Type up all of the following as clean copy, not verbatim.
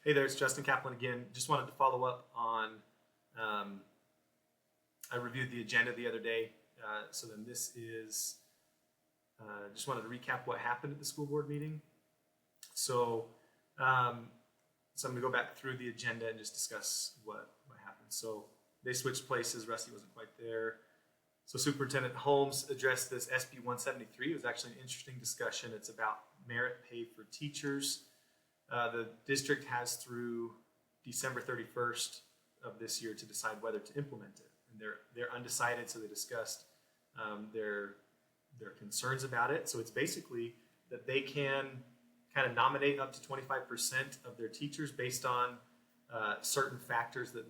Hey there, it's Justin Caplin again. Just wanted to follow up on, I reviewed the agenda the other day. So then this is, just wanted to recap what happened at the school board meeting. So, so I'm going to go back through the agenda and just discuss what happened. So they switched places. Rusty wasn't quite there. So Superintendent Holmes addressed this SB 173. It was actually an interesting discussion. It's about merit pay for teachers. The district has through December 31st of this year to decide whether to implement it. And they're undecided, so they discussed their concerns about it. So it's basically that they can kind of nominate up to 25% of their teachers based on certain factors that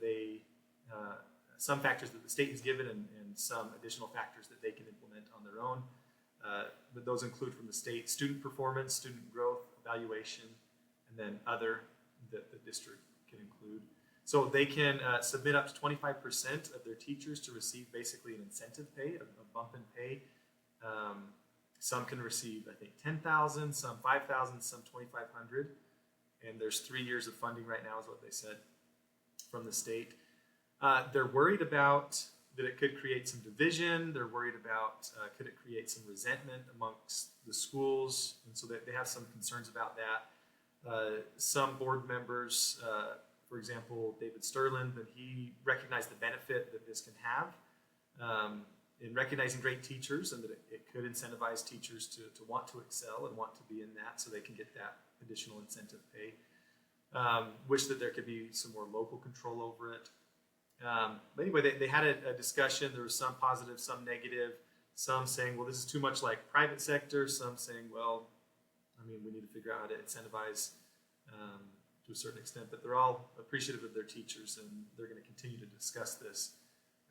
some factors that the state has given and some additional factors that they can implement on their own. But those include from the state student performance, student growth, evaluation, and then other that the district can include. So they can submit up to 25% of their teachers to receive basically an incentive pay, a bump in pay. Some can receive, I think, $10,000, some $5,000, some $2,500. And there's 3 years of funding right now is what they said from the state. They're worried about that it could create some division. They're worried about could it create some resentment amongst the schools. And so they have some concerns about that. Some board members, for example, David Sterling, that he recognized the benefit that this can have in recognizing great teachers and that it could incentivize teachers to want to excel and want to be in that so they can get that additional incentive pay. Wish that there could be some more local control over it. But anyway, they had a discussion. There was some positive, some negative, some saying, well, this is too much like private sector. Some saying, well, I mean, we need to figure out how to incentivize to a certain extent. But they're all appreciative of their teachers, and they're going to continue to discuss this.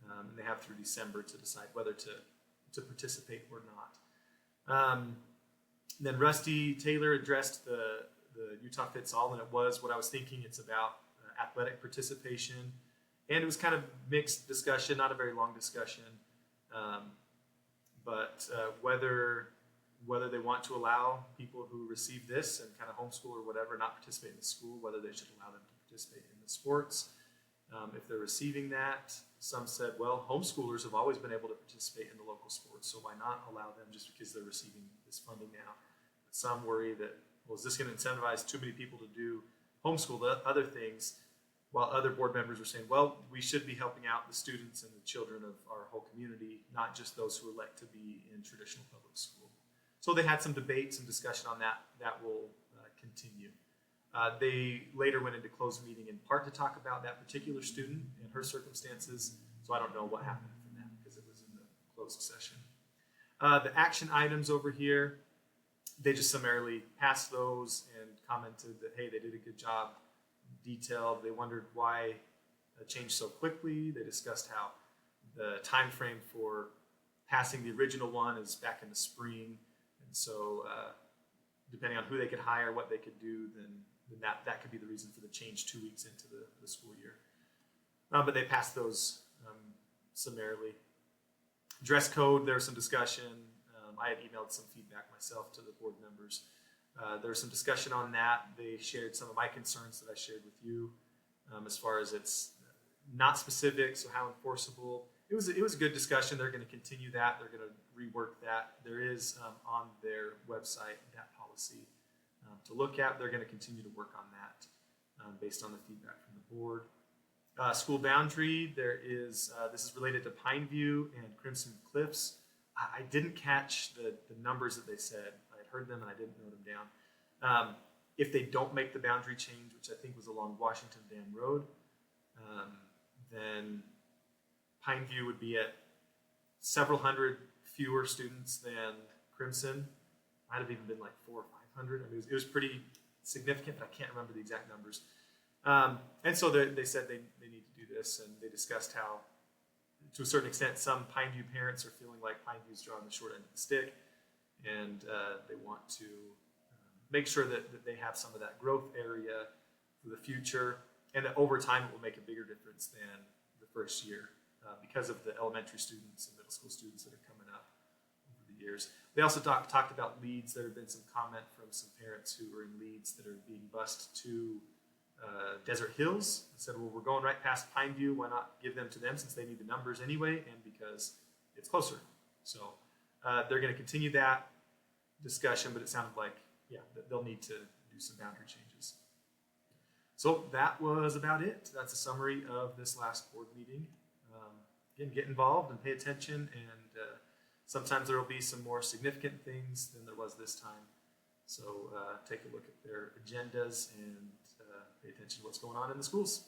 And they have through December to decide whether to participate or not. Then Rusty Taylor addressed the Utah Fits All, and it was what I was thinking. It's about athletic participation. And it was kind of mixed discussion, not a very long discussion, but whether they want to allow people who receive this and kind of homeschool or whatever not participate in the school, whether they should allow them to participate in the sports. If they're receiving that, some said, well, homeschoolers have always been able to participate in the local sports, so why not allow them just because they're receiving this funding now? But some worry that, well, is this going to incentivize too many people to do homeschool, other things? While other board members were saying, well, we should be helping out the students and the children of our whole community, not just those who elect to be in traditional public school. So they had some debate, some discussion on that. That will continue. They later went into closed meeting in part to talk about that particular student and her circumstances. So I don't know what happened from that because it was in the closed session. The action items over here, they just summarily passed those and commented that, hey, they did a good job. Detailed. They wondered why it changed so quickly. They discussed how the time frame for passing the original one is back in the spring, and so depending on who they could hire, what they could do, then that could be the reason for the change 2 weeks into the school year. But they passed those summarily. Dress code, there was some discussion. I had emailed some feedback myself to the board members. There was some discussion on that. They shared some of my concerns that I shared with you as far as it's not specific, so how enforceable. It was a good discussion. They're going to continue that. They're going to rework that. There is on their website that policy to look at. They're going to continue to work on that based on the feedback from the board. School boundary, there is, this is related to Pineview and Crimson Cliffs. I didn't catch the numbers that they said. Heard them and I didn't note them down. If they don't make the boundary change, which I think was along Washington Dam Road, then Pineview would be at several hundred fewer students than Crimson. Might have even been like 400 or 500. I mean, it was pretty significant, but I can't remember the exact numbers. And so they said they need to do this, and they discussed how, to a certain extent, some Pineview parents are feeling like Pineview's drawing the short end of the stick. And they want to make sure that they have some of that growth area for the future, and that over time it will make a bigger difference than the first year because of the elementary students and middle school students that are coming up over the years. They also talked about leads. There have been some comment from some parents who are in leads that are being bused to Desert Hills. I said, well, we're going right past Pineview. Why not give them to them since they need the numbers anyway, and because it's closer. So they're going to continue that discussion, but it sounded like, yeah, they'll need to do some boundary changes. So that was about it. That's a summary of this last board meeting. Again, get involved and pay attention, and sometimes there will be some more significant things than there was this time. So take a look at their agendas and pay attention to what's going on in the schools.